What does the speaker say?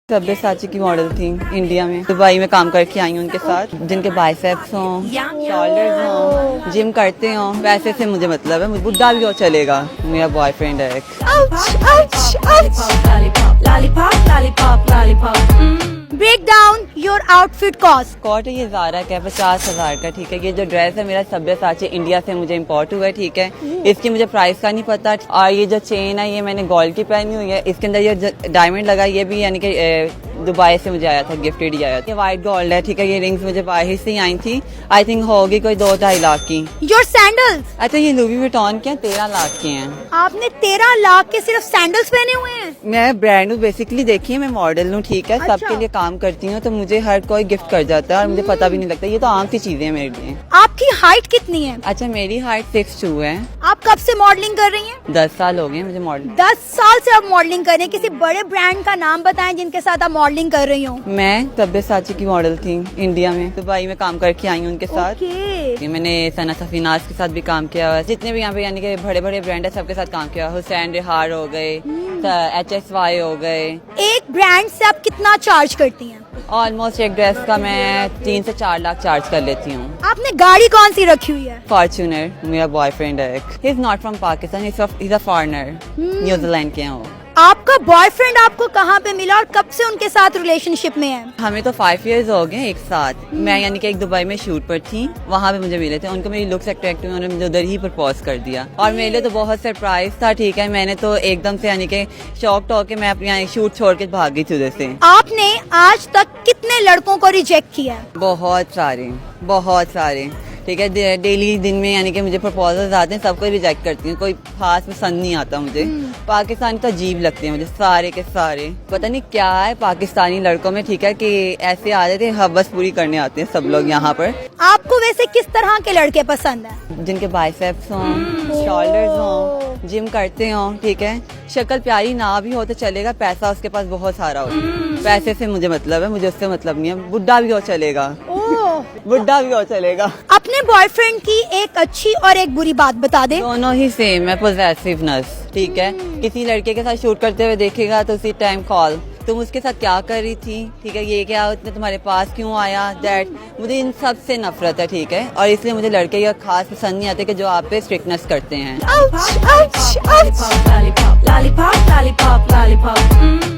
सब्यसाची की मॉडल थी इंडिया में, दुबई में काम करके आई हूँ उनके साथ। जिनके बाइसेप्स हों, शोल्डर्स हों, जिम करते हों, वैसे से मुझे मतलब है। मुझे बुढ़ा भी हो चलेगा, मेरा बॉयफ्रेंड है एक। Break down your outfit cost. Coat ये ज़ारा का है 50,000 का, ठीक है। ये जो ड्रेस है मेरा सब्यसाची इंडिया से मुझे इम्पोर्ट हुआ है, ठीक है। इसकी मुझे प्राइस का नहीं पता। और ये जो चेन है ये मैंने गोल्ड की पहनी हुई है, इसके अंदर ये डायमंड लगा, ये भी यानी कि दुबई से मुझे आया था, गिफ्टेड ही आया था। ये व्हाइट गोल्ड है, ठीक है। ये रिंग्स मुझे बाहर से ही आई थी, आई थिंक होगी कोई 2-2.5 लाख की। Your sandals. अच्छा ये लुई विटॉन के 13 लाख के हैं। आपने 13 लाख के सिर्फ सैंडल्स पहने हुए हैं? मैं ब्रांड हूँ बेसिकली, देखिए मैं मॉडल हूँ, ठीक है। अच्छा। सबके लिए काम करती हूँ, तो मुझे हर कोई गिफ्ट कर जाता है और मुझे पता भी नहीं लगता। ये तो आम सी चीजें हैं मेरे लिए। आपकी हाइट कितनी है? अच्छा मेरी हाइट 6'2" है। आप कब से मॉडलिंग कर रही हैं? 10 साल हो गए मुझे मॉडल। 10 साल से आप मॉडलिंग कर रही हैं। किसी बड़े ब्रांड का नाम बताएं जिनके साथ आप मॉडलिंग कर रही हो। मैं सब्यसाची की मॉडल थी इंडिया में, दुबई में काम करके आई हूँ उनके साथ। मैंने सना सफीनाज के साथ भी काम किया हुआ है। जितने भी यहाँ पे यानी कि बड़े बड़े ब्रांड है सबके साथ काम किया। हुसैन रिहार हो गए, HSY हो गए। एक ब्रांड से आप कितना चार्ज करती हैं? ऑलमोस्ट एक ड्रेस का मैं 3 से 4 लाख चार्ज कर लेती हूँ। आपने गाड़ी कौन सी रखी हुई है? फॉर्च्यूनर, मेरा बॉयफ्रेंड है एक। He is not from Pakistan, he is a foreigner, New Zealand के हैं वो। आपका बॉयफ्रेंड आपको कहाँ पे मिला और कब से उनके साथ रिलेशनशिप में है? हमें तो 5 इयर्स हो गए एक साथ। मैं यानी कि एक दुबई में शूट पर थी, वहाँ पे मुझे मिले थे। उनको मेरी लुक्स अट्रैक्टिव, उन्होंने मुझे उधर ही प्रपोज कर दिया और मेरे लिए तो बहुत सरप्राइज था, ठीक है। मैंने तो एकदम से यानी कि शॉक्ड होकर मैं अपनी शूट छोड़ के भाग गई थी उधर से। आपने आज तक कितने लड़कों को रिजेक्ट किया? बहुत सारे, ठीक है। डेली दिन में यानी कि मुझे प्रपोजल्स आते हैं, सबको रिजेक्ट करती हूँ, कोई खास पसंद नहीं आता मुझे। पाकिस्तानी तो अजीब लगते हैं मुझे सारे के सारे। पता नहीं क्या है पाकिस्तानी लड़कों में, ठीक है, कि ऐसे आ जाते हैं, हवस पूरी करने आते हैं सब लोग यहाँ पर। आपको वैसे किस तरह के लड़के पसंद है? जिनके बाइसेप्स हों, शोल्डर्स हों, जिम करते हों, ठीक है। शक्ल प्यारी ना भी हो तो चलेगा, पैसा उसके पास बहुत सारा हो। पैसे से मुझे मतलब है, मुझे उससे मतलब नहीं है। बुढ़ा भी हो चलेगा, बुढ़ा भी हो चलेगा। अपने बॉयफ्रेंड की एक अच्छी और एक बुरी बात बता दे। दोनों ही सेम है, पॉजेसिवनेस, ठीक है। किसी लड़के के साथ शूट करते हुए देखेगा तो उसी टाइम कॉल, तुम उसके साथ क्या कर रही थी, ठीक है, ये क्या उसने तुम्हारे पास क्यों आया, दैट। मुझे इन सब से नफरत है, ठीक है। और इसलिए मुझे लड़के ये खास पसंद नहीं आते कि जो आप पे स्ट्रिक्टनेस करते हैं। Ouch, ouch, ouch. Lollipop, lollipop, lollipop, lollipop.